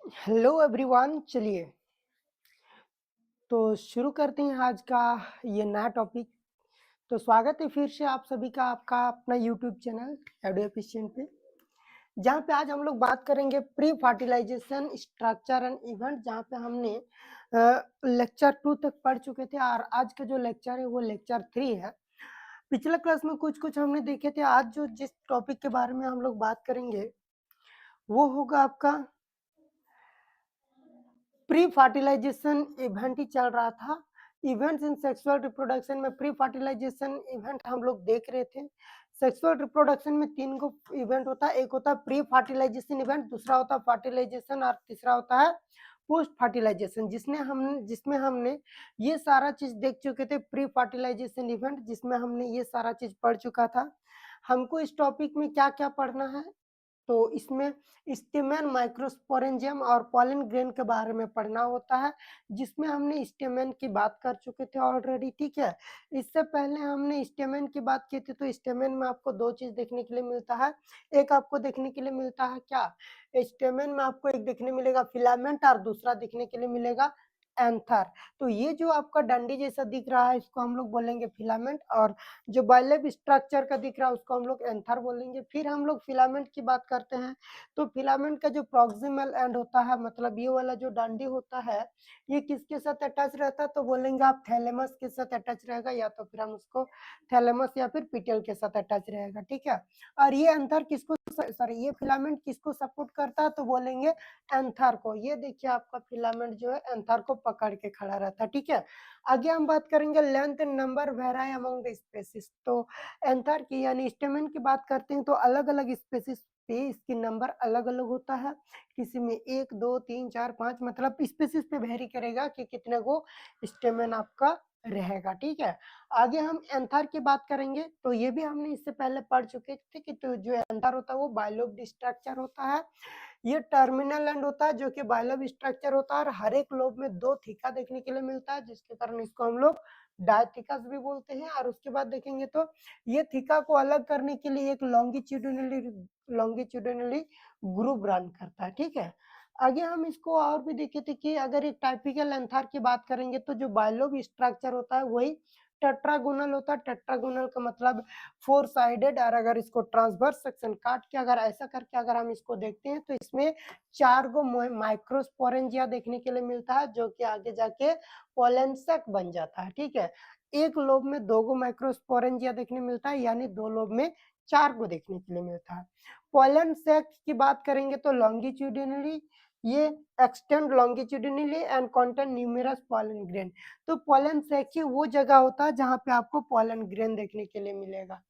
Hello everyone. चलिए तो शुरू करते हैं आज का ये नया टॉपिक। तो स्वागत है फिर से आप सभी का आपका अपना यूट्यूब चैनल एडो एफिशिएंट पे, जहाँ पे आज हम लोग बात करेंगे pre fertilization structure and event, जहाँ पे हमने लेक्चर 2 तक पढ़ चुके थे और आज का जो लेक्चर है वो लेक्चर 3 है। पिछले क्लास में कुछ कुछ हमने देखे थे। आज जो जिस टॉपिक के बारे में हम लोग बात करेंगे वो होगा आपका प्री फर्टिलाइजेशन इवेंट ही चल रहा था। इवेंट्स इन सेक्सुअल रिप्रोडक्शन में प्री फर्टिलाइजेशन इवेंट हम लोग देख रहे थे। सेक्सुअल रिप्रोडक्शन में 3 गो इवेंट होता है। एक होता है प्री फर्टिलाइजेशन इवेंट, दूसरा होता है फर्टिलाइजेशन और तीसरा होता है पोस्ट फर्टिलाइजेशन, जिसमें हमने ये सारा चीज देख चुके थे। प्री फर्टिलाइजेशन इवेंट जिसमें हमने ये सारा चीज पढ़ चुका था। हमको इस टॉपिक में क्या क्या पढ़ना है, तो इसमें स्टेमेन माइक्रोस्पोरेंजियम और पॉलन ग्रेन के बारे में पढ़ना होता है, जिसमें हमने स्टेमेन की बात कर चुके थे ऑलरेडी। ठीक है, इससे पहले हमने स्टेमेन की बात की थी। तो स्टेमेन में आपको दो चीज देखने के लिए मिलता है। एक आपको देखने के लिए मिलता है क्या, स्टेमेन में आपको एक देखने मिलेगा फिलामेंट और दूसरा देखने के लिए मिलेगा एंथर। तो ये जो आपका डंडी जैसा दिख रहा है इसको हम लोग बोलेंगे फिलामेंट, और जो बाइलेब स्ट्रक्चर का दिख रहा है उसको हम लोग एंथर बोलेंगे। फिर हम लोग फिलामेंट की बात करते हैं। तो फिलामेंट का जो प्रॉक्सिमल एंड होता है, मतलब ये वाला जो डंडी होता है, ये किसके साथ अटैच रहता है, तो बोलेंगे आप थैलेमस के साथ अटैच रहेगा, या तो फिर हम उसको थैलेमस या फिर पिटल के साथ अटैच रहेगा। ठीक है, और ये एंथर किसको, सॉरी, ये फिलामेंट किसको सपोर्ट करता है, तो बोलेंगे एंथर को। ये देखिए आपका फिलामेंट जो है एंथर को पकड़ के खड़ा रहता है। ठीक है, आगे हम बात करेंगे length and number vary among the species. तो एंथर की यानी स्टेमेन की बात करते हैं तो अलग अलग स्पेसिस पे इसकी नंबर अलग अलग होता है। किसी में 1 2 3 4 5, मतलब स्पेसिस पे वेरी करेगा कि कितने को स्टेमेन आपका रहेगा। ठीक है, आगे हम एंथर की बात करेंगे। तो ये भी हमने इससे पहले पढ़ चुके थे कि तो जो एंथर होता है वो बाइलोब स्ट्रक्चर होता है। ये टर्मिनल एंड होता है जो कि बाइलोब स्ट्रक्चर होता है, और हर एक लोब में 2 थीका देखने के लिए मिलता है, जिसके कारण इसको हम लोग डायथिकस भी बोलते हैं। और उसके बाद देखेंगे तो ये थीका को अलग करने के लिए एक लॉन्गिट्यूडिनली ग्रुप रन करता है। ठीक है, आगे हम इसको और भी देखे थे कि अगर एक टाइपिकल एंथर की बात करेंगे तो जो बाइलोब स्ट्रक्चर होता है वही टेट्रागोनल होता है। टेट्रागोनल का मतलब 4 साइडेड, और अगर इसको ट्रांसवर्स सेक्शन काट के अगर ऐसा करके अगर हम इसको देखते हैं तो इसमें 4 गो माइक्रोस्पोरेंजिया देखने के लिए मिलता है, जो कि आगे जाके पोलेंसेक बन जाता है। ठीक है, एक लोब में 2 गो माइक्रोस्पोरेंजिया देखने मिलता है, यानी 2 लोब में 4 गो देखने के लिए मिलता है। पोलेंसेक की बात करेंगे तो लॉन्गिट्यूडिनली ये extend longitudinally and contain numerous pollen grain. तो पॉलन सैक ही वो जगह होता है जहाँ पे आपको पॉलन ग्रेन देखने के लिए मिलेगा।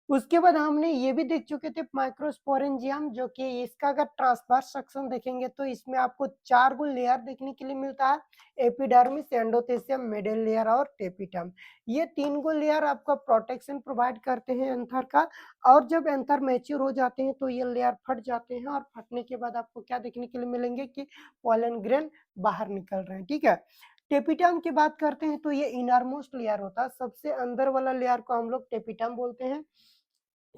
उसके बाद हमने ये भी देख चुके थे माइक्रोस्पोरेंजियम, जो कि इसका अगर ट्रांसवर्स सेक्शन देखेंगे तो इसमें आपको 4 गो लेयर देखने के लिए मिलता है, एपिडर्मिस, एंडोथेसियम, मिडिल लेयर और टेपिटम। ये 3 गो लेयर आपका प्रोटेक्शन प्रोवाइड करते हैं एंथर का, और जब एंथर मैच्योर हो जाते हैं तो ये लेयर फट जाते हैं, और फटने के बाद आपको क्या देखने के लिए मिलेंगे कि पॉलन ग्रेन बाहर निकल रहे हैं। ठीक है, टेपिटम की बात करते हैं तो ये इनरमोस्ट लेयर होता है, सबसे अंदर वाला लेयर को हम लोग टेपिटम बोलते हैं।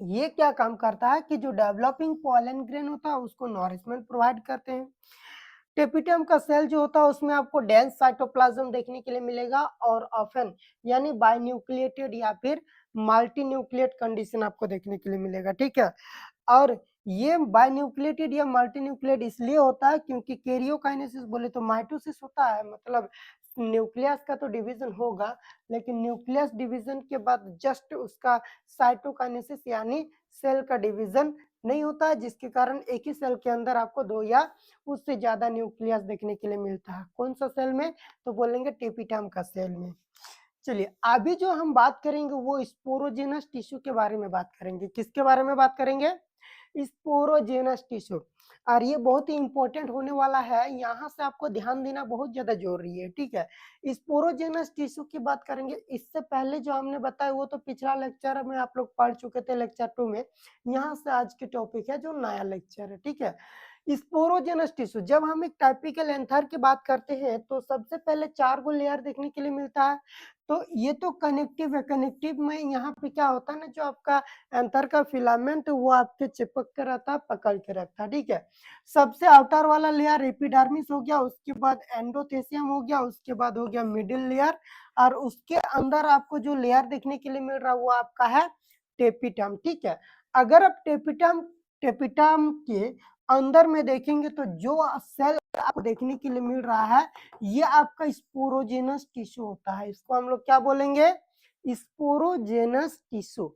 ये क्या काम करता है कि जो डेवलपिंग पॉलन ग्रेन होता है उसको नॉरिशमेंट प्रोवाइड करते हैं। टेपिटम का सेल जो होता है उसमें आपको डेंस साइटोप्लाज्म देखने के लिए मिलेगा, और ऑफन यानी बाइन्यूक्लिएटेड या फिर मल्टीन्यूक्लिएट कंडीशन आपको देखने के लिए मिलेगा। ठीक है, और ये बाइन्यूक्लिएटेड या मल्टीन्यूक्लिएट इसलिए होता है क्योंकि कैरियोकाइनेसिस बोले तो माइटोसिस होता है, मतलब न्यूक्लियस का तो डिवीजन होगा, लेकिन न्यूक्लियस डिवीजन के बाद जस्ट उसका साइटोकाइनेसिस यानी सेल का डिवीजन नहीं होता है, जिसके कारण एक ही सेल के अंदर आपको 2 या उससे ज्यादा न्यूक्लियस देखने के लिए मिलता है। कौन सा सेल में, तो बोलेंगे टेपिटम का सेल में। चलिए, अभी जो हम बात करेंगे वो स्पोरोजेनस टिश्यू के बारे में बात करेंगे। किसके बारे में बात करेंगे, स्पोरोजेनस टिश्यू। और ये बहुत ही इंपॉर्टेंट होने वाला है, यहाँ से आपको ध्यान देना बहुत ज्यादा जरूरी है। ठीक है, स्पोरोजेनस टिश्यू की बात करेंगे। इससे पहले जो हमने बताया वो तो पिछला लेक्चर में आप लोग पढ़ चुके थे, लेक्चर 2 में। यहाँ से आज की टॉपिक है जो नया लेक्चर है। ठीक है, स्पोरोजेनस टिश्यू, जब हम एक टाइपिकल एंथर की बात करते हैं तो सबसे पहले 4 गो लेयर देखने के लिए मिलता है। तो ये तो कनेक्टिव है, कनेक्टिव में यहाँ पे क्या होता है ना, जो आपका एंथर का फिलामेंट वो आपके चिपक के रहता है, पकड़ के रखता है, ठीक है। सबसे आउटर वाला लेयर एपिडर्मिस हो गया, उसके बाद एंडोथेसियम हो गया, उसके बाद हो गया मिडिल लेयर, और उसके अंदर आपको जो लेयर देखने के लिए मिल रहा है वो आपका है टेपिटम, ठीक है। अगर आप टेपिटम टेपिटम के अंदर में देखेंगे तो जो सेल आपको देखने के लिए मिल रहा है ये आपका स्पोरोजेनस टिश्यू होता है। इसको हम लोग क्या बोलेंगे? Sporogenous tissue.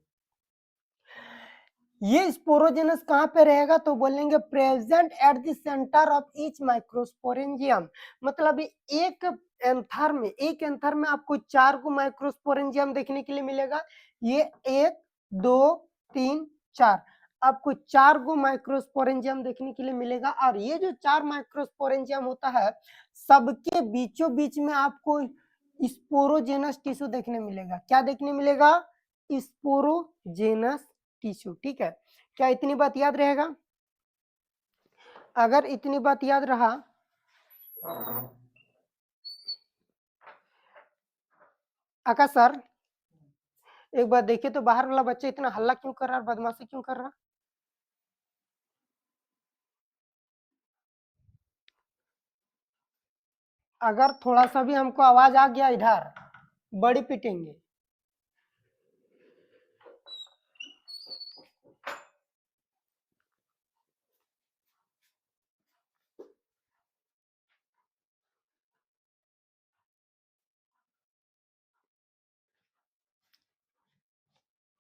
ये स्पोरोजेनस कहाँ पे रहेगा? तो बोलेंगे present at the centre of each microsporangium. मतलब एक एंथर में आपको 4 को माइक्रोस्पोरेंजियम देखने के लिए मिलेगा। ये 1 2 3 4 आपको 4 गो माइक्रोस्पोरेंजियम देखने के लिए मिलेगा। और ये जो 4 माइक्रोस्पोरेंजियम होता है सबके बीचों बीच में आपको स्पोरोजेनस टिश्यू देखने मिलेगा। क्या देखने मिलेगा? स्पोरोजेनस टिश्यू, ठीक है। क्या इतनी बात याद रहेगा? अगर इतनी बात याद रहा आकाश सर, एक बार देखिए तो बाहर वाला बच्चा इतना हल्ला क्यों कर रहा है, बदमाशी क्यों कर रहा? अगर थोड़ा सा भी हमको आवाज आ गया इधर बड़ी पिटेंगे।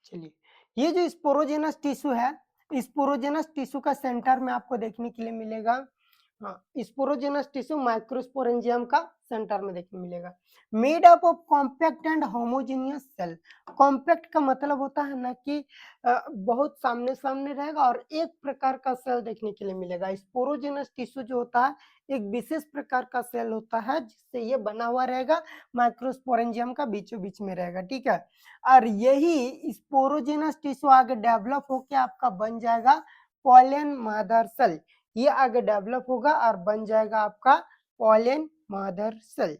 चलिए, ये जो स्पोरोजेनस टिश्यू है, स्पोरोजेनस टिश्यू का सेंटर में आपको देखने के लिए मिलेगा। हाँ, स्पोरोजेनस टिश्यू माइक्रोस्पोरेंजियम का सेंटर में देखने मिलेगा। Made up of compact and homogeneous cell. Compact का मतलब होता है ना कि बहुत सामने सामने रहेगा और एक प्रकार का सेल देखने के लिए मिलेगा। स्पोरोजेनस टिश्यू जो होता है एक विशेष प्रकार का सेल होता है जिससे ये बना हुआ रहेगा, माइक्रोस्पोरेंजियम का बीचों बीच में रहेगा, ठीक है। और यही स्पोरोजेनस टिश्यू आगे डेवलप होकर आपका बन जाएगा पॉलन मदर सेल। ये आगे डेवलप होगा और बन जाएगा आपका पॉलन मदर सेल।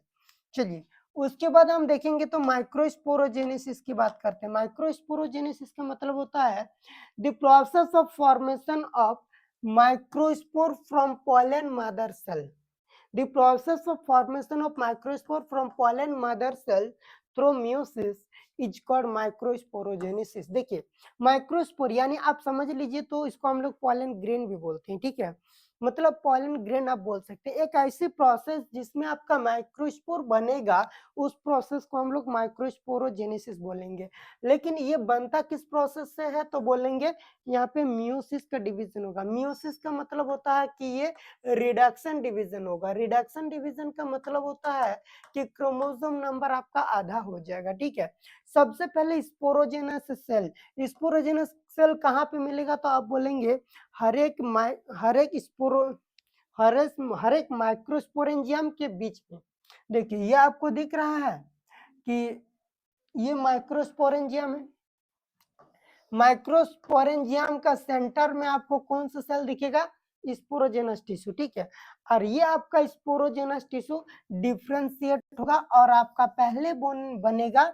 चलिए, उसके बाद हम देखेंगे तो माइक्रोस्पोरोजेनेसिस की बात करते हैं। माइक्रोस्पोरोजेनेसिस का मतलब होता है the process of formation of microspore from pollen mother cell. The process of formation of microspore from pollen mother cell through meiosis is called microsporogenesis। देखिए, माइक्रोस्पोर यानी आप समझ लीजिए तो इसको हम लोग पॉलन ग्रेन भी बोलते हैं, ठीक है। मतलब पॉलन ग्रेन आप बोल सकते हैं। एक ऐसी प्रोसेस जिसमें आपका माइक्रोस्पोर बनेगा, उस प्रोसेस को हम लोग माइक्रोस्पोरोजेनेसिस बोलेंगे। लेकिन ये बनता किस प्रोसेस से है? तो बोलेंगे यहाँ पे मियोसिस का डिवीजन होगा। मियोसिस का मतलब होता है कि ये रिडक्शन डिवीजन होगा। रिडक्शन डिवीजन का मतलब होता है कि क्रोमोसोम नंबर आपका आधा हो जाएगा, ठीक है। सबसे पहले स्पोरोजेनस सेल, स्पोरोजेनस सेल कहाँ पे मिलेगा? तो आप बोलेंगे हर एक स्पोरो हर एक माइक्रोस्पोरेंजियम के बीच में। देखिए, ये आपको दिख रहा है कि ये माइक्रोस्पोरेंजियम है। माइक्रोस्पोरेंजियम का सेंटर में आपको कौन सा सेल दिखेगा? स्पोरोजेनस टिश्यू, ठीक है। और ये आपका स्पोरोजेनस टिश्यू डिफ्रेंशिएट होगा और आपका पहले बनेगा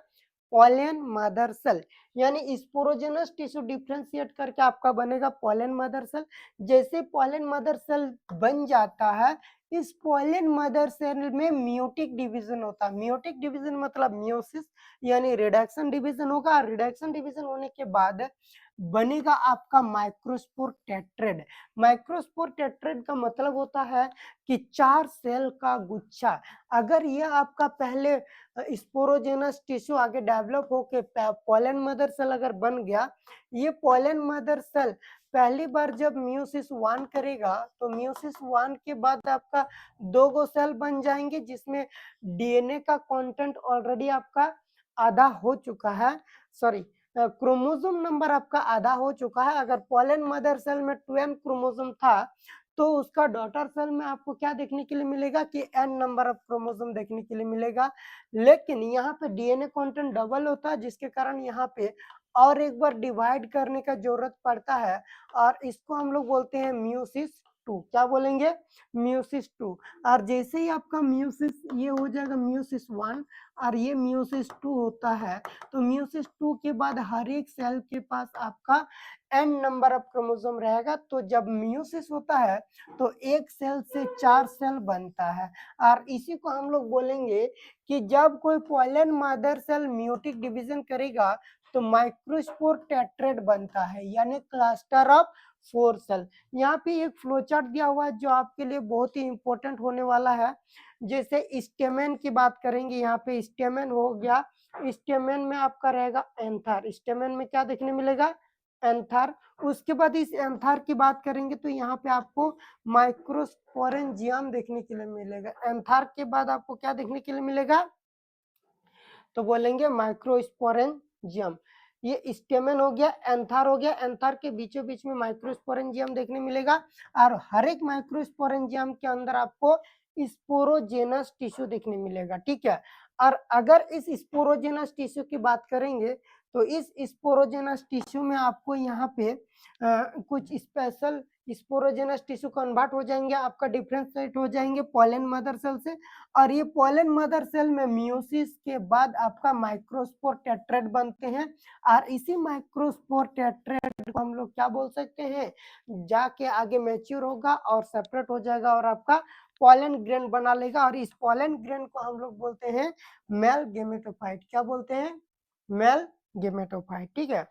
पॉलन मदर सेल। यानी स्पोरोजेनस टिश्यू डिफ्रेंशिएट करके आपका बनेगा पॉलन मदर सेल। जैसे पॉलन मदर सेल बन जाता है, इस पॉलन मदर सेल में मियोटिक डिवीजन होता है। मियोटिक डिवीजन मतलब मियोसिस यानी रिडक्शन डिवीजन होगा। रिडक्शन डिवीजन होने के बाद बनेगा आपका माइक्रोस्पोर टेट्रेड। माइक्रोस्पोर टेट्रेड का मतलब होता है कि 4 सेल का गुच्छा। अगर यह आपका पहले स्पोरोजेनस टिश्यू आगे डेवलप होके पॉलन मदर सेल अगर बन गया, ये पॉलन मदर सेल पहली बार जब मियोसिस 1 करेगा तो मियोसिस 1 के बाद आपका 2 गो सेल बन जाएंगे जिसमें डीएनए का कंटेंट ऑलरेडी आपका आधा हो चुका है। सॉरी, क्रोमोसोम नंबर आपका आधा हो चुका है। अगर पॉलन मदर सेल में 2n क्रोमोसोम था तो उसका डॉटर सेल में आपको क्या देखने के लिए मिलेगा कि n नंबर ऑफ क्रोमोसोम देखने के लिए मिलेगा। लेकिन यहाँ पे डीएनए कंटेंट डबल होता है जिसके कारण यहाँ पे और एक बार डिवाइड करने का जरूरत पड़ता है और इसको हम लोग बोलते हैं मियोसिस 2, क्या बोलेंगे, मियोसिस 2। और जैसे ही आपका मियोसिस ये हो जाएगा मियोसिस 1 और ये मियोसिस 2 होता है, तो मियोसिस 2 के बाद हर एक सेल के पास आपका n नंबर ऑफ क्रोमोसोम रहेगा। तो जब मियोसिस होता है तो एक सेल से 4 सेल बनता है, और इसी को हम लोग बोलेंगे कि जब कोई pollen mother cell meiotic division करेगा तो माइक्रोस्पोर टेट्रेड बनता है, यानी क्लस्टर ऑफ 4 सेल। यहाँ पे एक फ्लो चार्ट दिया हुआ है जो आपके लिए बहुत ही इंपॉर्टेंट होने वाला है। जैसे स्टेमेन की बात करेंगे, यहाँ पे स्टेमेन हो गया, स्टेमेन में आपका रहेगा एंथर, स्टेमेन में क्या देखने मिलेगा, एंथर। उसके बाद इस एंथर की बात करेंगे तो यहाँ पे आपको माइक्रोस्पोरेंजियम देखने के लिए मिलेगा। एंथर के बाद आपको क्या देखने के लिए मिलेगा, तो बोलेंगे माइक्रोस्पोरेंजियम। ये स्टेमेन हो गया, एंथर हो गया, एंथर के बीचों बीच में माइक्रोस्पोरेंजियम देखने मिलेगा, और हर एक माइक्रोस्पोरेंजियम के अंदर आपको स्पोरोजेनस टिश्यू देखने मिलेगा, ठीक है। और अगर इस स्पोरोजेनस टिश्यू की बात करेंगे तो इस स्पोरोजेनस टिश्यू में आपको यहाँ पे कुछ स्पेशल स्पोरोजेनस टिश्यू कन्वर्ट हो जाएंगे, आपका डिफरेंशिएट हो जाएंगे पॉलन मदर सेल से, और ये पॉलन मदर सेल में मियोसिस के बाद आपका माइक्रोस्पोर टेट्रेड बनते हैं, और इसी माइक्रोस्पोर टेट्रेड को हम लोग क्या बोल सकते हैं, जाके आगे मैच्योर होगा और सेपरेट हो जाएगा और आपका पॉलन ग्रेन बना लेगा, और इस पॉलन ग्रेन को हम लोग बोलते हैं मेल गेमेटोफाइट। क्या बोलते हैं, मेल गेमेटोफाइट, ठीक है।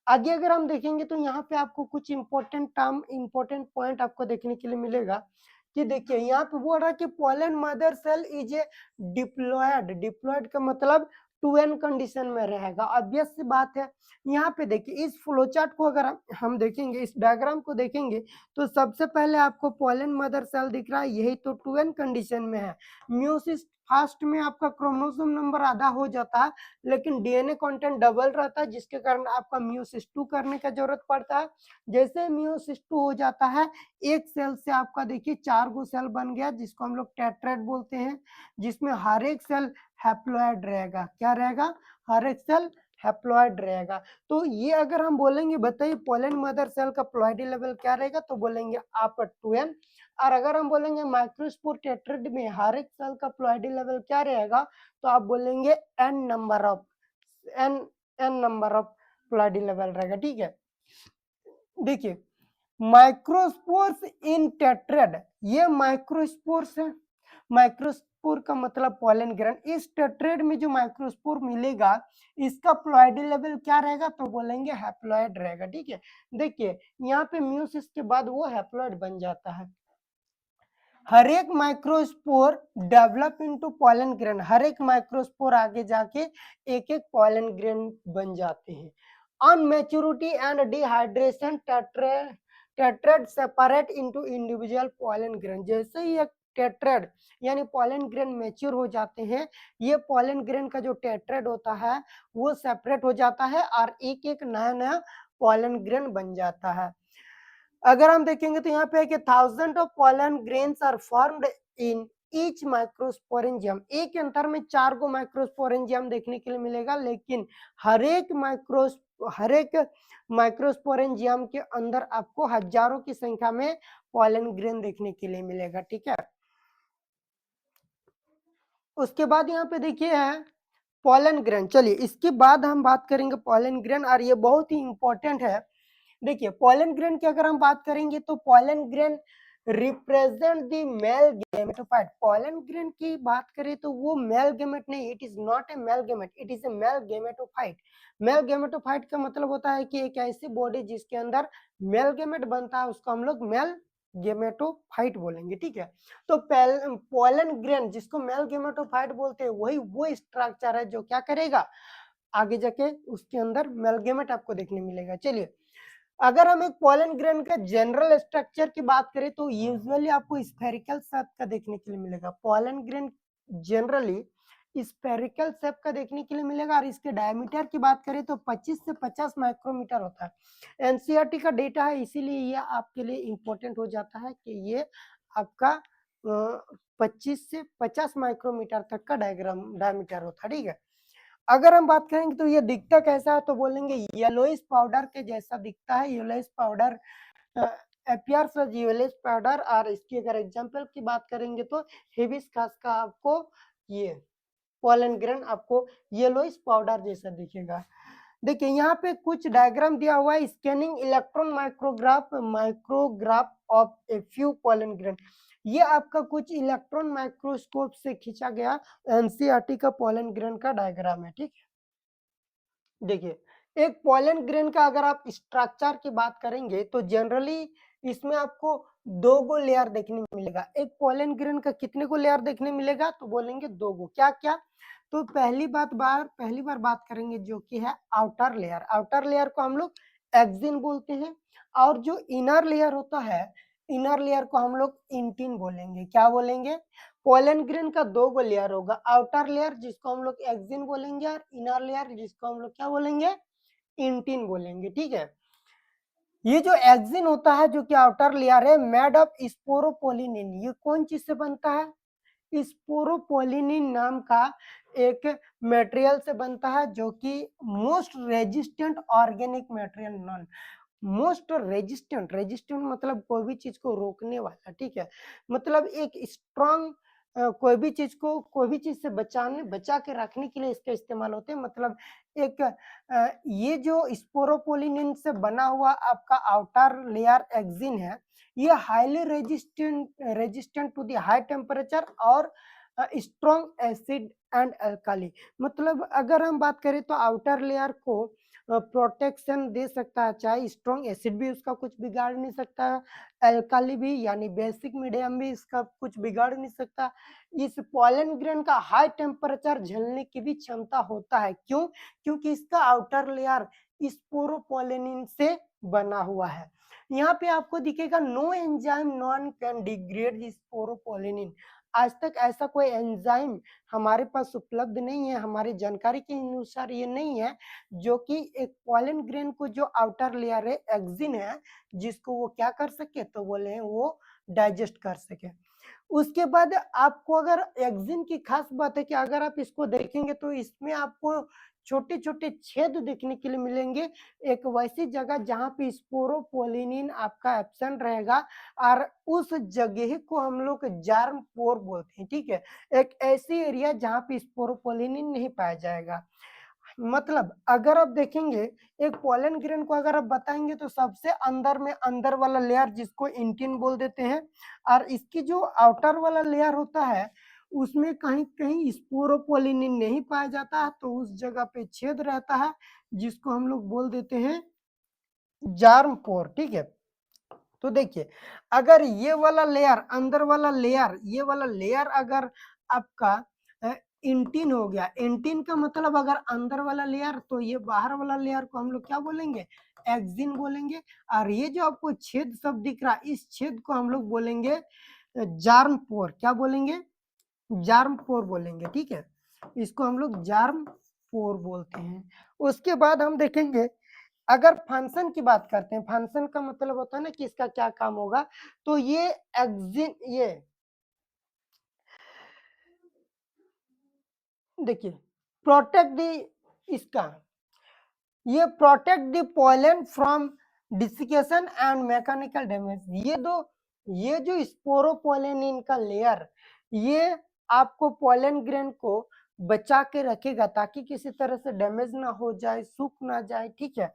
आगे अगर हम देखेंगे तो यहाँ पे आपको कुछ इंपॉर्टेंट टर्म, इंपॉर्टेंट पॉइंट आपको देखने के लिए मिलेगा कि देखिए यहाँ पे बोल रहा है कि pollen mother cell is a diploid, diploid का मतलब 2n कंडीशन में रहेगा, ऑब्वियस सी बात है। यहाँ पे देखिए इस फ्लो चार्ट को अगर हम देखेंगे, इस डायग्राम को देखेंगे तो सबसे पहले आपको पॉलन मदर सेल दिख रहा है, यही तो 2n कंडीशन में है। मियोसिस फर्स्ट में आपका क्रोमोसोम नंबर आधा हो जाता है, लेकिन डीएनए कंटेंट डबल रहता है, जिसके कारण आपका मियोसिस 2 करने का जरूरत पड़ता है। जैसे मियोसिस 2 हो जाता है, एक सेल से आपका देखिए 4 गो सेल बन गया, जिसको हम लोग टेट्राइड बोलते हैं, जिसमें हर एक सेल हैप्लॉइड रहेगा। क्या रहेगा, हर एक सेल हैप्लॉइड रहेगा। तो ये अगर हम बोलेंगे बताइए पॉलन मदर सेल का प्लॉइडी लेवल क्या रहेगा, तो बोलेंगे आप 2n। और अगर हम बोलेंगे माइक्रोस्पोर टेट्राइड में हर एक सेल का प्लॉइडी लेवल क्या रहेगा, तो आप बोलेंगे n number of n number of ploidy level रहेगा, ठीक है। देखिए माइक्रोस्पोर्स इन टेट्रेड, ये माइक्रोस्पोर्स है, माइक्रोस्पोर का मतलब पॉलन ग्रेन। इस टेट्रेड में जो माइक्रोस्पोर मिलेगा इसका प्लॉइडी लेवल क्या रहेगा, तो बोलेंगे हैप्लॉइड रहेगा, ठीक है। देखिए यहाँ पे मियोसिस के बाद वो हैप्लॉइड बन जाता है। हर एक microspore develop into pollen grain, हर एक माइक्रोस्पोर आगे जाके एक एक पॉलन ग्रेन बन जाते हैं। On maturity and dehydration tetrad separate into individual pollen grain. जैसे ही एक टेट्रेड यानी पॉलन ग्रेन मैच्योर हो जाते हैं, ये पॉलन ग्रेन का जो टेट्रेड होता है वो सेपरेट हो जाता है और एक एक नया नया पॉलन ग्रेन बन जाता है। अगर हम देखेंगे तो यहाँ पे है कि thousand of pollen grains are formed in each microsporangium. एक अंतर में 4 गो माइक्रोस्पोरेंजियम देखने के लिए मिलेगा, लेकिन हर एक माइक्रोस्पोरेंजियम के अंदर आपको हजारों की संख्या में पॉलन ग्रेन देखने के लिए मिलेगा, ठीक है। उसके बाद यहाँ पे देखिए है पॉलन ग्रेन। चलिए इसके बाद हम बात करेंगे पॉलन ग्रेन, और ये बहुत ही इंपॉर्टेंट है। देखिए पॉलन ग्रेन की अगर हम बात करेंगे तो pollen grain represent the male gametophyte. Pollen grain की बात करें तो वो मेल गेमेट नहीं, it is not a male gamete, it is a male gametophyte. Male gametophyte का मतलब होता है कि एक ऐसी बॉडी जिसके अंदर मेल गेमेट बनता है उसको हम लोग मेल गेमेटोफाइट बोलेंगे, ठीक है। तो पॉलन ग्रेन जिसको मेल गेमेटोफाइट बोलते हैं वही वो स्ट्रक्चर है जो क्या करेगा, आगे जाके उसके अंदर मेल गेमेट आपको देखने मिलेगा। चलिए अगर हम एक पॉलन ग्रेन का जनरल स्ट्रक्चर की बात करें तो यूजुअली आपको स्फेरिकल शेप का देखने के लिए मिलेगा। Pollen grain generally spherical shape का देखने के लिए मिलेगा, और इसके डायमीटर की बात करें तो 25 से 50 माइक्रोमीटर होता है। एनसीईआरटी का डेटा है, इसीलिए ये आपके लिए इंपॉर्टेंट हो जाता है कि ये आपका 25 से 50 माइक्रोमीटर तक का डायमीटर होता है, ठीक है। अगर हम बात करेंगे तो ये दिखता कैसा है, तो बोलेंगे येलोइश पाउडर के जैसा दिखता है। Yellowish powder appears as yellowish powder, और इसकी अगर एग्जांपल की बात करेंगे तो हिबिस्कस का आपको ये पोलन ग्रेन आपको येलोइश पाउडर जैसा दिखेगा। देखिए यहाँ पे कुछ डायग्राम दिया हुआ है, scanning electron micrograph of a few pollen grain. ये आपका कुछ इलेक्ट्रॉन माइक्रोस्कोप से खींचा गया एनसीईआरटी का पोलन ग्रेन का डायग्राम है, ठीक है। देखिए एक पोलन ग्रेन का अगर आप स्ट्रक्चर की बात करेंगे तो जनरली इसमें आपको दो गो लेयर देखने मिलेगा। एक पोलन ग्रेन का कितने को लेयर देखने मिलेगा, तो बोलेंगे दो गो। क्या क्या? तो पहली बार बात करेंगे जो कि है आउटर लेयर। आउटर लेयर को हम लोग एक्सिन बोलते हैं, और जो इनर लेयर होता है, इनर लेयर को हम लोग इंटिन बोलेंगे। क्या बोलेंगे? पोलन ग्रेन का दो गो लेयर होगा, आउटर लेयर जिसको हम लोग एक्सिन बोलेंगे, और इनर लेयर जिसको हम लोग क्या बोलेंगे? इंटिन बोलेंगे, ठीक है। ये जो एक्सिन होता है जो कि आउटर लेयर है, मेड ऑफ स्पोरोपोलिनिन। ये कौन चीज से बनता है? स्पोरोपोलिनिन नाम का एक मटेरियल से बनता है, जो कि most resistant organic material non. Most resistant मतलब कोई भी चीज को रोकने वाला, ठीक है। मतलब एक स्ट्रॉन्ग कोई भी चीज से बचा के रखने के लिए इसका इस्तेमाल होते हैं। मतलब एक ये जो स्पोरोपोलिनिन से बना हुआ आपका आउटर लेयर एक्सिन है, ये highly resistant to the high temperature और स्ट्रॉन्ग एसिड एंड अल्काली। मतलब अगर हम बात करें तो आउटर लेयर को प्रोटेक्शन दे सकता है, चाहे स्ट्रॉन्ग एसिड भी उसका कुछ बिगाड़ नहीं सकता है, अल्काली भी यानी बेसिक मीडियम भी इसका कुछ बिगाड़ नहीं सकता। इस पोलन ग्रेन का हाई टेम्परेचर झेलने की भी क्षमता होता है। क्यों? क्योंकि इसका आउटर लेयर स्पोरोपोलिनिन से बना हुआ है। यहाँ पे आपको दिखेगा no enzyme known can degrade sporopollenin. आज तक ऐसा कोई एंजाइम हमारे पास उपलब्ध नहीं है, हमारी जानकारी के अनुसार ये नहीं है, जो कि एक पोलन ग्रेन को जो आउटर लेयर है एक्सिन है, जिसको वो क्या कर सके, तो बोले वो डाइजेस्ट कर सके। उसके बाद आपको अगर एक्सिन की खास बात है कि अगर आप इसको देखेंगे तो इसमें आपको छोटे छोटे छेद देखने के लिए मिलेंगे, एक वैसी जगह जहां पे स्पोरोपोलिनिन आपका एब्सेंट रहेगा, और उस जगह को हम लोग जार्म पोर बोलते हैं, ठीक है। एक ऐसी एरिया जहां पे स्पोरोपोलिनिन नहीं पाया जाएगा। मतलब अगर आप देखेंगे एक पोलन ग्रेन को अगर आप बताएंगे तो सबसे अंदर में अंदर वाला लेयर जिसको इंटिन बोल देते हैं, और इसकी जो आउटर वाला लेयर होता है उसमें कहीं कहीं स्पोरोपोलिनिन नहीं पाया जाता है, तो उस जगह पे छेद रहता है जिसको हम लोग बोल देते हैं जार्म पोर, ठीक है। तो देखिए अगर ये वाला लेयर अंदर वाला लेयर, ये वाला लेयर अगर आपका इंटिन हो गया, इंटिन का मतलब अगर अंदर वाला लेयर, तो ये बाहर वाला लेयर को हम लोग क्या बोलेंगे? एक्सिन बोलेंगे। और ये जो आपको छेद सब दिख रहा है, इस छेद को हम लोग बोलेंगे जार्म पोर। क्या बोलेंगे? जार्म पोर बोलेंगे, ठीक है। इसको हम लोग जार्म पोर बोलते हैं। उसके बाद हम देखेंगे अगर फंक्शन की बात करते हैं, फंक्शन का मतलब होता है ना कि इसका क्या काम होगा, तो ये एक्सिन, ये देखिए प्रोटेक्ट द, इसका ये protect the pollen from desiccation and mechanical damage. ये जो स्पोरोपोलिनिन का लेयर, ये आपको पोलन ग्रेन को बचा के रखेगा ताकि किसी तरह से डैमेज ना हो जाए, सूख ना जाए, ठीक है।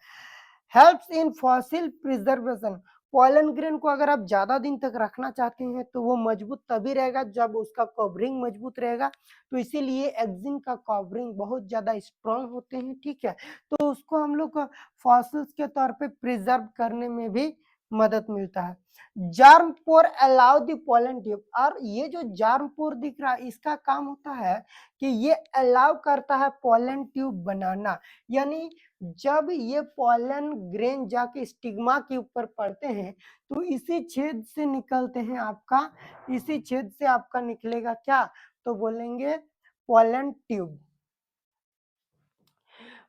Helps in fossil preservation. Pollen grain को अगर आप ज्यादा दिन तक रखना चाहते हैं तो वो मजबूत तभी रहेगा जब उसका कवरिंग मजबूत रहेगा, तो इसीलिए एक्सिन का कवरिंग बहुत ज्यादा स्ट्रॉन्ग होते हैं, ठीक है। तो उसको हम लोग फॉसिल्स के तौर पे प्रिजर्व करने में भी मदद मिलता है। Germ pore allow the pollen tube, और ये जो जार्म पोर दिख रहा है इसका काम होता है कि ये अलाउ करता है पोलन ट्यूब बनाना। यानी जब ये पोलन ग्रेन जाके स्टिग्मा के ऊपर पड़ते हैं तो इसी छेद से निकलते हैं आपका, इसी छेद से आपका निकलेगा क्या, तो बोलेंगे पोलन ट्यूब।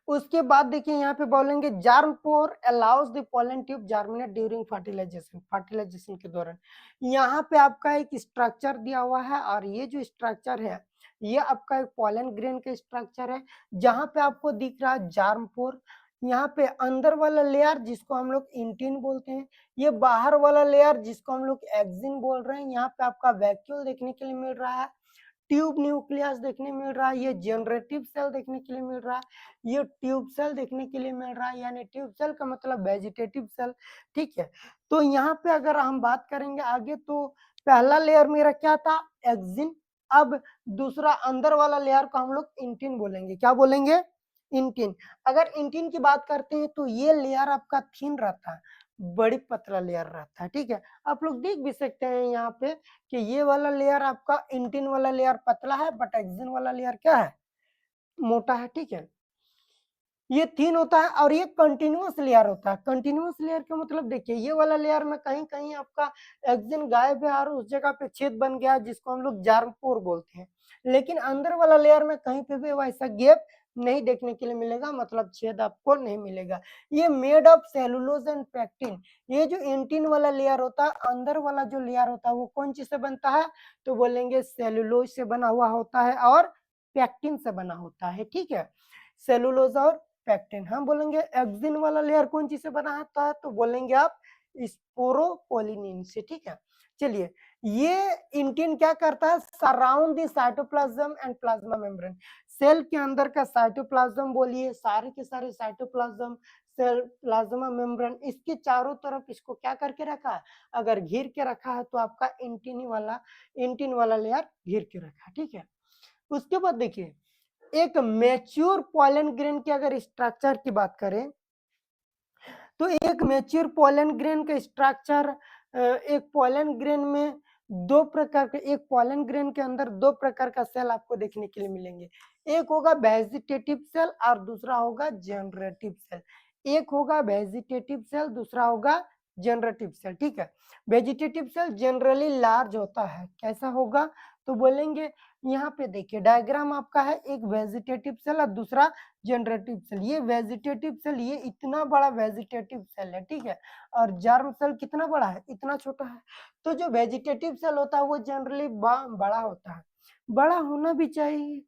उसके बाद देखिए यहाँ पे बोलेंगे germ pore allows the pollen tube germinate during fertilization. Fertilization के दौरान यहाँ पे आपका एक स्ट्रक्चर दिया हुआ है, और ये जो स्ट्रक्चर है ये आपका एक पोलन ग्रेन का स्ट्रक्चर है, जहां पे आपको दिख रहा है जार्म पोर। यहाँ पे अंदर वाला लेयर जिसको हम लोग इंटिन बोलते हैं, ये बाहर वाला लेयर जिसको हम लोग एक्सिन बोल रहे हैं। यहाँ पे आपका वैक्यूल देखने के लिए मिल रहा है, ट्यूब न्यूक्लियस देखने मिल रहा है, ये जनरेटिव सेल देखने के लिए मिल रहा है, ये ट्यूब सेल देखने के लिए मिल रहा है, यानी ट्यूब सेल का मतलब वेजिटेटिव सेल, ठीक है। तो यहाँ पे अगर हम बात करेंगे आगे, तो पहला लेयर मेरा क्या था, एक्सिन। अब दूसरा अंदर वाला लेयर को हम लोग इंटिन बोलेंगे, क्या बोलेंगे, इंटिन। अगर इंटिन की बात करते हैं तो ये लेयर आपका थिन रहता है, बड़ी पतला लेयर रहता है, ठीक है। आप लोग देख भी सकते हैं यहाँ पे कि ये वाला लेयर आपका इंटिन वाला लेयर पतला है, बट एक्सिन वाला लेयर क्या है, मोटा है, ठीक है। ये थिन होता है और ये कंटिन्यूअस लेयर होता है। कंटिन्यूअस लेयर का मतलब देखिए, ये वाला लेयर में कहीं कहीं आपका एक्सिन गायब है और उस जगह पे छेद बन गया है, जिसको हम लोग जार्म पोर बोलते हैं। लेकिन अंदर वाला लेयर में कहीं पे भी वैसा गैप नहीं देखने के लिए मिलेगा, मतलब छेद आपको नहीं मिलेगा। ये made of cellulose and pectin. ये जो इंटिन वाला लेयर होता है, अंदर वाला जो लेयर होता है, वो कौन चीज से बनता है, तो बोलेंगे सेलुलोज से बना हुआ होता है और पैक्टिन से बना होता है, ठीक है। सेलुलोज और पैक्टिन। हम बोलेंगे एक्सिन वाला लेयर कौन चीज से बना होता है, तो बोलेंगे आप स्पोरोपोलिनिन से, ठीक है। चलिए, ये इंटिन क्या करता है, surround the cytoplasm and plasma membrane. Cell के अंदर का साइटोप्लाज्म बोलिए, सारे के सारे साइटोप्लाज्म, सेल, प्लाज्मा मेम्ब्रेन, इसके चारों तरफ इसको क्या करके रखा है, अगर घेर के रखा है तो आपका इंटिन वाला लेयर घेर के रखा है, ठीक है। उसके बाद देखिए, एक मैच्योर पॉलन ग्रेन की अगर स्ट्रक्चर की बात करें, तो एक मैच्योर पॉलन ग्रेन का स्ट्रक्चर, एक पॉलन ग्रेन में दो प्रकार के, एक पॉलन ग्रेन के अंदर दो प्रकार का सेल आपको देखने के लिए मिलेंगे। एक होगा वेजिटेटिव सेल और दूसरा होगा जनरेटिव सेल। एक होगा वेजिटेटिव सेल, दूसरा होगा जनरेटिव सेल, ठीक है। वेजिटेटिव सेल जनरली लार्ज होता है, कैसा होगा, तो बोलेंगे, यहाँ पे देखिए डायग्राम आपका है, एक वेजिटेटिव सेल और दूसरा जनरेटिव सेल। ये वेजिटेटिव सेल, ये इतना बड़ा वेजिटेटिव सेल है, ठीक है। और जर्म सेल कितना बड़ा है, इतना छोटा है। तो जो वेजिटेटिव सेल होता है वो जनरली बड़ा होता है, बड़ा होना भी चाहिए।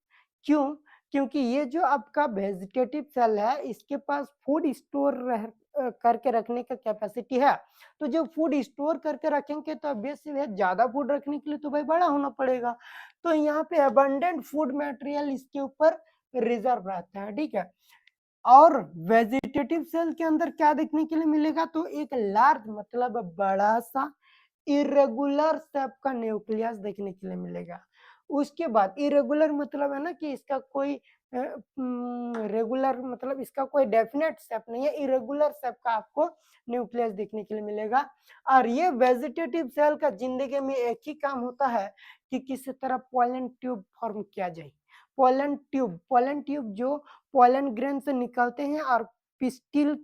क्यों, क्योंकि ये जो आपका वेजिटेटिव सेल है, इसके पास फूड स्टोर करके रखने का कैपेसिटी है। तो जो फूड स्टोर करके रखेंगे तो ऑब्वियसली ज्यादा फूड रखने के लिए तो भाई बड़ा होना पड़ेगा। तो यहाँ पे अबंडेंट फूड मटेरियल इसके ऊपर रिजर्व रहता है, ठीक है। और वेजिटेटिव सेल के अंदर क्या देखने के लिए मिलेगा, तो एक लार्ज मतलब बड़ा सा इरेगुलर शेप का न्यूक्लियस देखने के लिए मिलेगा। उसके बाद इरेगुलर मतलब है ना कि इसका कोई रेगुलर मतलब इसका कोई डेफिनेट शेप नहीं है, इरेगुलर शेप का आपको न्यूक्लियस देखने के लिए मिलेगा। और ये वेजिटेटिव सेल का जिंदगी में एक ही काम होता है कि किसी तरह पोलन ट्यूब फॉर्म किया जाए। पोलन ट्यूब जो पोलन ग्रेन से निकलते हैं और पिस्टिल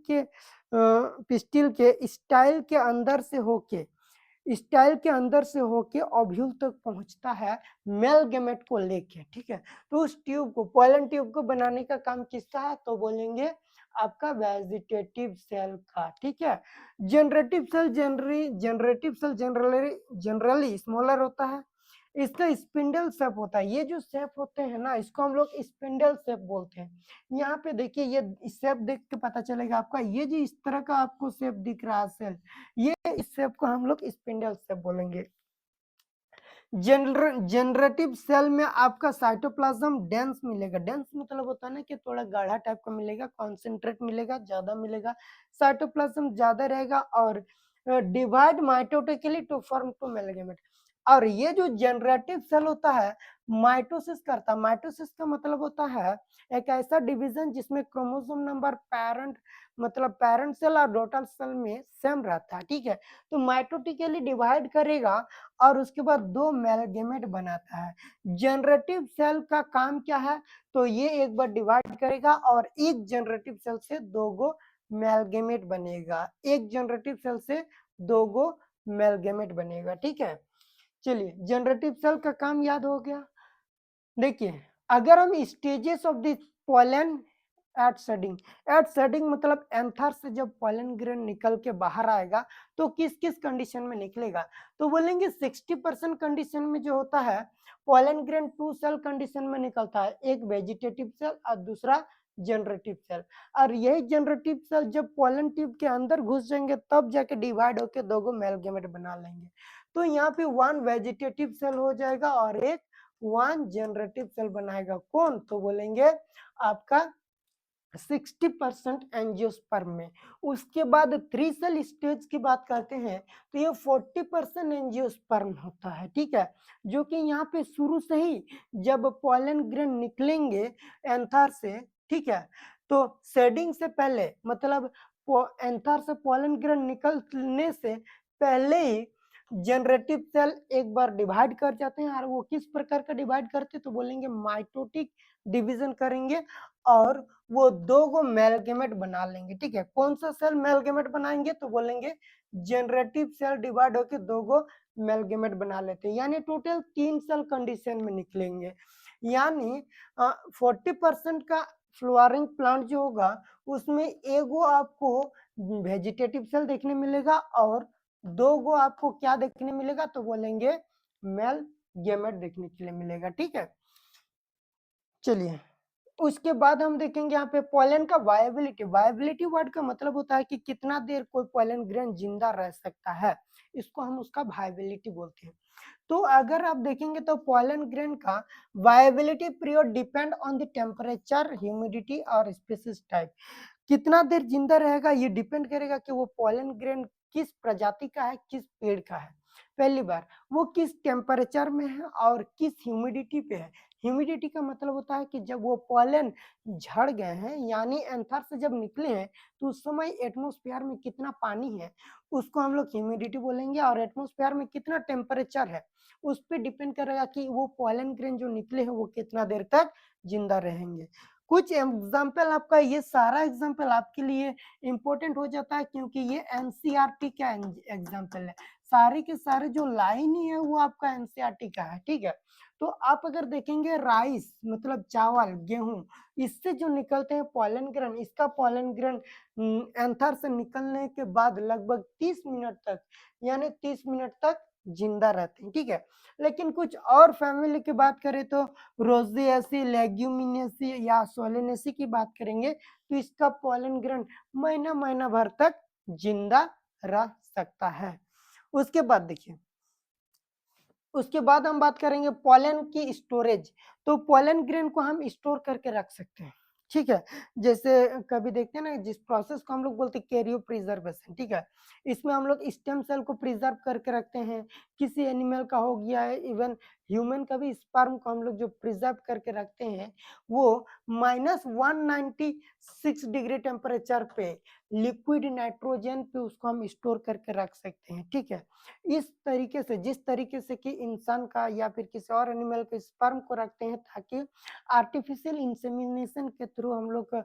के स्टाइल के अंदर से होके ओव्यूल तक पहुंचता है, मेल गेमेट को लेके, ठीक है। तो उस ट्यूब को, पोलन ट्यूब को बनाने का काम किसका है, तो बोलेंगे आपका वेजिटेटिव सेल का, ठीक है। जनरेटिव सेल जनरली स्मॉलर होता है, इसका स्पिंडल शेप होता है। ये जो शेप होते हैं ना, इसको हम लोग स्पिंडल शेप बोलते हैं। यहाँ पे देखिए, ये शेप देख के पता चलेगा आपका, ये जो इस तरह का आपको शेप दिख रहा है सेल, ये इस शेप को हम लोग स्पिंडल शेप बोलेंगे। जनरेटिव सेल में आपका साइटोप्लाज्म डेंस मिलेगा। डेंस मतलब होता है ना कि थोड़ा गाढ़ा टाइप का मिलेगा, कॉन्सेंट्रेट मिलेगा, ज्यादा मिलेगा, साइटोप्लाज्म ज्यादा रहेगा और divide mitotically to form two male gamete. और ये जो जनरेटिव सेल होता है, माइटोसिस करता है। माइटोसिस का मतलब होता है एक ऐसा डिवीजन जिसमें क्रोमोसोम नंबर पेरेंट सेल और डॉटर सेल में सेम रहता है, ठीक है। तो माइटोटिकली डिवाइड करेगा और उसके बाद दो मेलगेमेट बनाता है। जनरेटिव सेल का काम क्या है, तो ये एक बार डिवाइड करेगा और एक जनरेटिव सेल से दो गो मेलगेमेट बनेगा, एक जनरेटिव सेल से दो गो मेलगेमेट बनेगा, ठीक है। चलिए, जनरेटिव सेल का काम याद हो गया। देखिए, अगर हम stages of the pollen at shedding. At shedding मतलब एंथर से जब पॉलन ग्रेन निकल के बाहर आएगा तो किस किस कंडीशन में निकलेगा, तो बोलेंगे 60% कंडीशन में जो होता है pollen grain two cell condition में निकलता है, एक वेजिटेटिव सेल और दूसरा जनरेटिव सेल। और यही जनरेटिव सेल जब पॉलन ट्यूब के अंदर घुस जाएंगे तब जाके डिवाइड होकर दो गो मेल गेमेट बना लेंगे। तो यहाँ पे वन वेजिटेटिव सेल हो जाएगा और एक वन जनरेटिव सेल बनाएगा। कौन, तो बोलेंगे आपका 60% एंजियोस्पर्म में। उसके बाद थ्री सेल स्टेज की बात करते हैं तो ये 40% एंजियोस्पर्म होता है, ठीक है, जो कि यहाँ पे शुरू से ही जब पॉलन ग्रेन निकलेंगे एंथर से, ठीक है, तो शेडिंग से पहले मतलब एंथर से पॉलन ग्रेन निकलने से पहले ही जनरेटिव सेल एक बार डिवाइड कर जाते हैं। और वो किस प्रकार का डिवाइड करते हैं, तो बोलेंगे माइटोटिक डिवीजन करेंगे और वो दो गो मेलगेमेट बना लेंगे, ठीक है। कौन सा सेल मेलगेमेट बनाएंगे, तो बोलेंगे जनरेटिव सेल डिवाइड होके दो गो मेलगेमेट बना लेते हैं, यानी टोटल 3 सेल कंडीशन में निकलेंगे। यानी 40% का फ्लोरिंग प्लांट जो होगा उसमें एगो आपको वेजिटेटिव सेल देखने मिलेगा और दो गो आपको क्या देखने मिलेगा, तो बोलेंगे मेल गेमेट देखने के लिए मिलेगा, ठीक है। चलिए, उसके बाद हम देखेंगे यहाँ पे पॉलन का वायबिलिटी। वायबिलिटी वर्ड का मतलब होता है कि कितना देर कोई पॉलन ग्रेन जिंदा रह सकता है, इसको हम उसका वायबिलिटी बोलते हैं। तो अगर आप देखेंगे तो पॉलन ग्रेन का viability period depend on the temperature, humidity और स्पीशीज टाइप। कितना देर जिंदा रहेगा ये डिपेंड करेगा कि वो पॉलन ग्रेन किस प्रजाति का है, किस पेड़ का है, पहली बार वो किस टेम्परेचर में है और किस ह्यूमिडिटी पे है। ह्यूमिडिटी का मतलब होता है कि जब वो पॉलन झड़ गए हैं यानी एंथर से जब निकले हैं तो उस समय एटमॉस्फेयर में कितना पानी है उसको हम लोग ह्यूमिडिटी बोलेंगे, और एटमॉस्फेयर में कितना टेम्परेचर है उस पर डिपेंड करेगा कि वो पॉलन ग्रेन जो निकले हैं वो कितना देर तक जिंदा रहेंगे। कुछ एग्जाम्पल, आपका ये सारा एग्जाम्पल आपके लिए इंपॉर्टेंट हो जाता है क्योंकि ये एनसीईआरटी का एग्जाम्पल है। सारे के सारे जो लाइन ही है वो आपका एनसीईआरटी का है, ठीक है। तो आप अगर देखेंगे राइस मतलब चावल, गेहूं, इससे जो निकलते हैं पॉलन ग्रेन, इसका पॉलन ग्रेन एंथर से निकलने के बाद लगभग 30 मिनट तक, यानी 30 मिनट तक जिंदा रहते हैं, ठीक है। लेकिन कुछ और फैमिली की बात करें तो रोजेसी, लेग्यूमिनेसी या सोलेनेसी की बात करेंगे तो इसका पॉलन ग्रेन महीना महीना भर तक जिंदा रह सकता है। उसके बाद देखिए, उसके बाद हम बात करेंगे पॉलन की स्टोरेज। तो पॉलन ग्रेन को हम स्टोर करके रख सकते हैं, ठीक है। जैसे कभी देखते हैं ना जिस प्रोसेस को हम लोग बोलते हैं कैरियो प्रिजर्वेशन, ठीक है। इसमें हम लोग स्टेम सेल को प्रिजर्व करके रखते हैं, किसी एनिमल का हो गया है, इवन ह्यूमन का भी स्पर्म को हम लोग जो प्रिजर्व करके रखते हैं वो -196 डिग्री टेम्परेचर पे लिक्विड नाइट्रोजन पे उसको हम स्टोर करके रख सकते हैं, ठीक है। इस तरीके से, जिस तरीके से कि इंसान का या फिर किसी और एनिमल के स्पर्म को रखते हैं ताकि आर्टिफिशियल इंसेमिनेशन के थ्रू हम लोग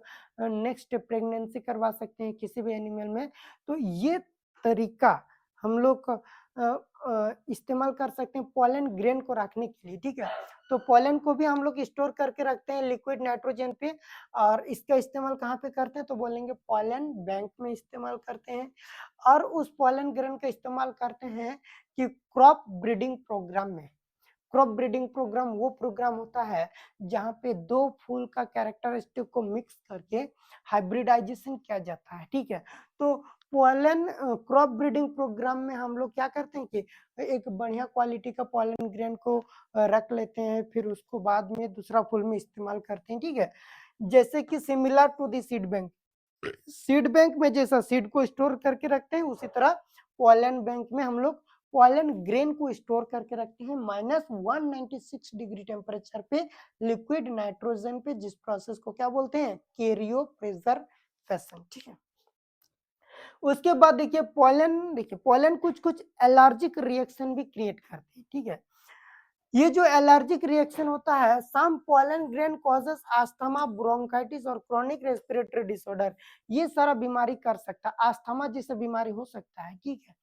नेक्स्ट प्रेगनेंसी करवा सकते हैं किसी भी एनिमल में। तो ये तरीका हम लोग इस्तेमाल कर सकते हैं पॉलन ग्रेन को रखने के लिए, ठीक है। तो पॉलन को भी हम लोग स्टोर करके रखते हैं लिक्विड नाइट्रोजन पे, और इसका इस्तेमाल कहाँ पे करते हैं, तो बोलेंगे पॉलन बैंक में इस्तेमाल करते हैं। और उस पॉलन ग्रेन का इस्तेमाल करते हैं कि क्रॉप ब्रीडिंग प्रोग्राम में। क्रॉप ब्रीडिंग प्रोग्राम वो प्रोग्राम होता है जहाँ पे दो फूल का कैरेक्टरिस्टिक को मिक्स करके हाइब्रिडाइजेशन किया जाता है, ठीक है। तो पॉलन क्रॉप ब्रीडिंग प्रोग्राम में हम लोग क्या करते हैं कि एक बढ़िया क्वालिटी का पॉलन ग्रेन को रख लेते हैं, फिर उसको बाद में दूसरा फूल में इस्तेमाल करते हैं, ठीक है। जैसे कि similar to the seed bank, seed bank में जैसा सीड को स्टोर करके रखते हैं उसी तरह पॉलन बैंक में हम लोग पॉलन ग्रेन को स्टोर करके रखते हैं -196 डिग्री टेम्परेचर पे लिक्विड नाइट्रोजन पे, जिस प्रोसेस को क्या बोलते हैं, कैरियो प्रिजर्वेशन, ठीक है। उसके बाद देखिए पॉलन कुछ कुछ एलर्जिक रिएक्शन भी क्रिएट करते हैं, ठीक है। ये जो एलर्जिक रिएक्शन होता है, some pollen grain causes asthma, bronchitis और क्रोनिक रेस्पिरेटरी डिसऑर्डर, ये सारा बीमारी कर सकता है, अस्थमा जैसे बीमारी हो सकता है, ठीक है।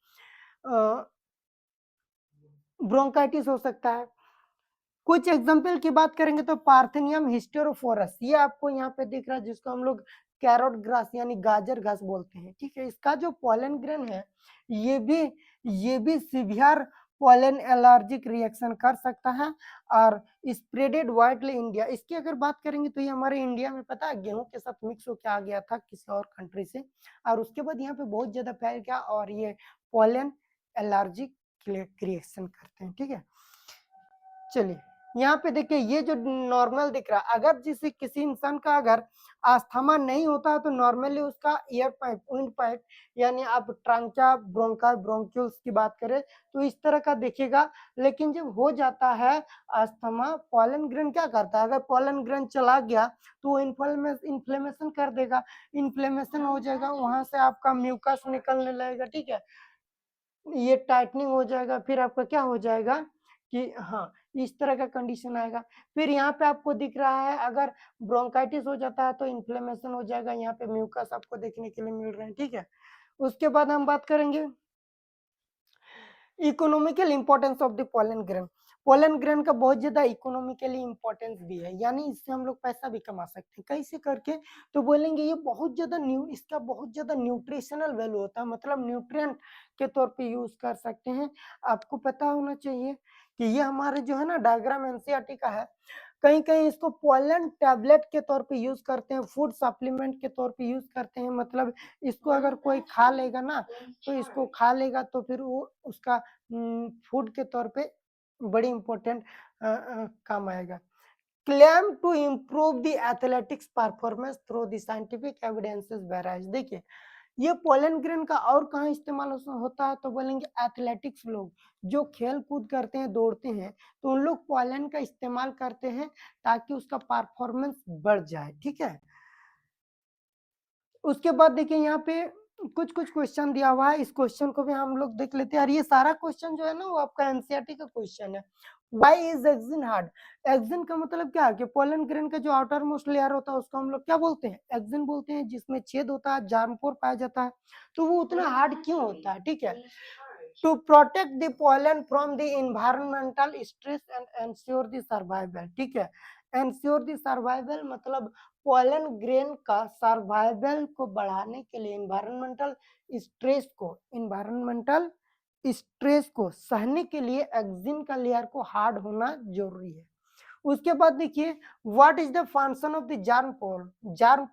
ब्रोंकाइटिस हो सकता है, कुछ एग्जाम्पल की बात करेंगे तो पार्थेनियम हिस्टेरोफोरस, ये आपको यहाँ पे दिख रहा है, जिसको हम लोग कैरोट ग्रास यानी गाजर घास बोलते हैं, ठीक है। इसका जो पोलन ग्रेन है ये भी ये भी सीवियर पोलन एलर्जिक रिएक्शन कर सकता है और स्प्रेडेड वाइडली इंडिया। इसकी अगर बात करेंगे तो ये हमारे इंडिया में पता है गेहूं के साथ मिक्स होकर आ गया था किसी और कंट्री से, और उसके बाद यहाँ पे बहुत ज्यादा फैल गया और ये पोलन एलर्जिक रिएक्शन करते हैं, ठीक है। चलिए यहाँ पे देखिए ये जो नॉर्मल दिख रहा है, अगर जिसे किसी इंसान का अगर अस्थमा नहीं होता है तो नॉर्मली उसका ईयर पाइप विंड पाइप यानी आप ट्रांचा ब्रोंका ब्रोंक्यूल्स की बात करें तो इस तरह का दिखेगा। लेकिन जब हो जाता है अस्थमा, पोलन ग्रेन क्या करता है, अगर पोलन ग्रेन चला गया तो वो इन्फ्लेमेशन कर देगा, इन्फ्लेमेशन हो जाएगा, वहां से आपका म्यूकस निकलने लगेगा, ठीक है, ये टाइटनिंग हो जाएगा, फिर आपका क्या हो जाएगा कि हाँ इस तरह का कंडीशन आएगा। फिर यहाँ पे आपको दिख रहा है अगर ब्रोंकाइटिस हो जाता है तो इन्फ्लेमेशन हो जाएगा, यहाँ पे म्यूकस आपको देखने के लिए मिल रहे हैं, ठीक है। उसके बाद हम बात करेंगे economical importance of the pollen grain. Pollen grain का बहुत ज्यादा इकोनॉमिकली इंपॉर्टेंस भी है, यानी इससे हम लोग पैसा भी कमा सकते हैं कैसे करके, तो बोलेंगे ये बहुत ज्यादा इसका बहुत ज्यादा न्यूट्रिशनल वैल्यू होता है, मतलब न्यूट्रिएंट के तौर पे यूज कर सकते हैं। आपको पता होना चाहिए कि ये हमारे जो है ना डायग्राम एनसीईआरटी का है, कहीं कहीं इसको पोलन टैबलेट के तौर पे यूज करते हैं, फूड सप्लीमेंट के तौर पे यूज करते हैं, मतलब इसको अगर कोई खा लेगा ना तो इसको खा लेगा तो फिर वो उसका फूड के तौर पे बड़ी इंपॉर्टेंट काम आएगा। Claim to improve the athletics performance through the scientific evidences varies. देखिए ये पोलन ग्रेन का और कहाँ इस्तेमाल होता है, तो बोलेंगे एथलेटिक्स लोग जो खेल कूद करते हैं, दौड़ते हैं, तो उन लोग पोलन का इस्तेमाल करते हैं ताकि उसका परफॉर्मेंस बढ़ जाए, ठीक है। उसके बाद देखिए यहाँ पे कुछ कुछ क्वेश्चन दिया हुआ है, इस क्वेश्चन को भी हम लोग देख लेते हैं, और ये सारा क्वेश्चन जो है ना वो आपका एनसीईआरटी का क्वेश्चन है। Why is exine hard? Exine का मतलब क्या है कि पोलन ग्रेन का जो आउटर मोस्ट लेयर होता है उसको हम लोग क्या बोलते हैं, एक्सिन बोलते हैं, जिसमें छेद होता है, जार्मपोर पाया जाता है, तो वो उतना हार्ड क्यों होता है, ठीक है। To protect the pollen from the environmental stress and ensure the survival, ठीक है। एंश्योर द सर्वाइवल मतलब पोलन ग्रेन का सर्वाइवल को बढ़ाने के लिए इन्वायरमेंटल स्ट्रेस को सहने के लिए एक्सिन का लेयर को हार्ड होना जरूरी है। उसके बाद देखिए what is the function of the germ pore? Germ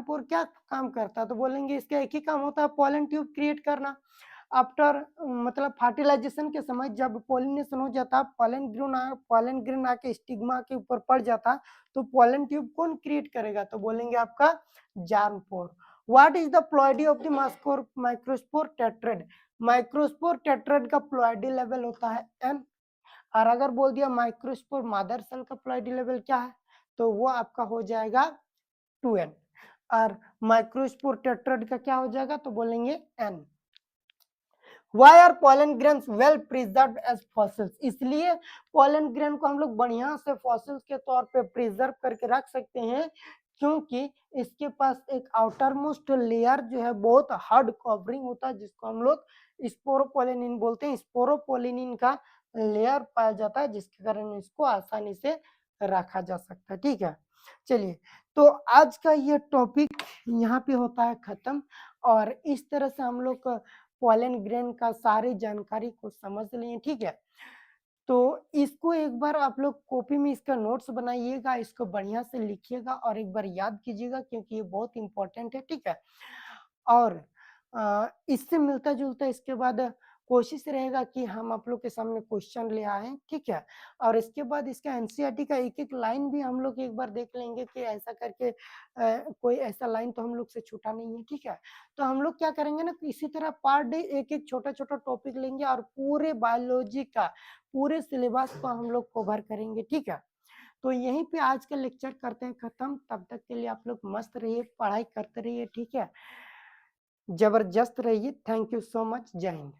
pore क्या काम करता है, तो बोलेंगे इसका एक ही काम होता है पोलन ट्यूब क्रिएट करना। आफ्टर मतलब फर्टिलाइजेशन के समय जब पोलिनेशन हो जाता, पोलन ग्रेन आके स्टिग्मा के ऊपर पड़ जाता, तो पोलन ट्यूब कौन क्रिएट करेगा, तो बोलेंगे आपका germ pore. What is the ploidy of the microspore tetrad? Microspore tetrad का प्लॉइडी लेवल होता है एन, और अगर बोल दिया माइक्रोस्पोर मदर सेल का प्लॉइडी लेवल क्या है, तो वो आपका हो जाएगा 2n, और माइक्रोस्पोर टेट्राड का क्या हो जाएगा, तो बोलेंगे n। Why are pollen grains well preserved as fossils? इसलिए pollen grain को हम लोग बढ़िया से fossils के तौर पे प्रिजर्व करके रख सकते हैं, क्योंकि इसके पास एक आउटर मोस्ट लेयर जो है बहुत हार्ड कवरिंग होता है, जिसको हम लोग स्पोरोपोलिनिन बोलते हैं। स्पोरोपोलिनिन का लेयर पाया जाता है, जिसके कारण इसको आसानी से रखा जा सकता है, ठीक है। चलिए तो आज का ये टॉपिक यहाँ पे होता है खत्म, और इस तरह से हम लोग पोलन ग्रेन का सारी जानकारी को समझ लिए, ठीक है। तो इसको एक बार आप लोग कॉपी में इसका नोट्स बनाइएगा, इसको बढ़िया से लिखिएगा और एक बार याद कीजिएगा, क्योंकि ये बहुत इंपॉर्टेंट है, ठीक है। और इससे मिलता जुलता इसके बाद कोशिश रहेगा कि हम आप लोग के सामने क्वेश्चन ले आए, ठीक है। और इसके बाद इसका एनसीईआरटी का एक एक लाइन भी हम लोग एक बार देख लेंगे कि ऐसा करके कोई ऐसा लाइन तो हम लोग से छूटा नहीं है, ठीक है। तो हम लोग क्या करेंगे ना, इसी तरह पर डे एक एक छोटा छोटा टॉपिक लेंगे और पूरे बायोलॉजी का पूरे सिलेबस को हम लोग कवर करेंगे, ठीक है। तो यहीं पे आज का लेक्चर करते हैं खत्म, तब तक के लिए आप लोग मस्त रहिए, पढ़ाई करते रहिए, ठीक है, जबरदस्त रहिए। थैंक यू सो मच, जय हिंद।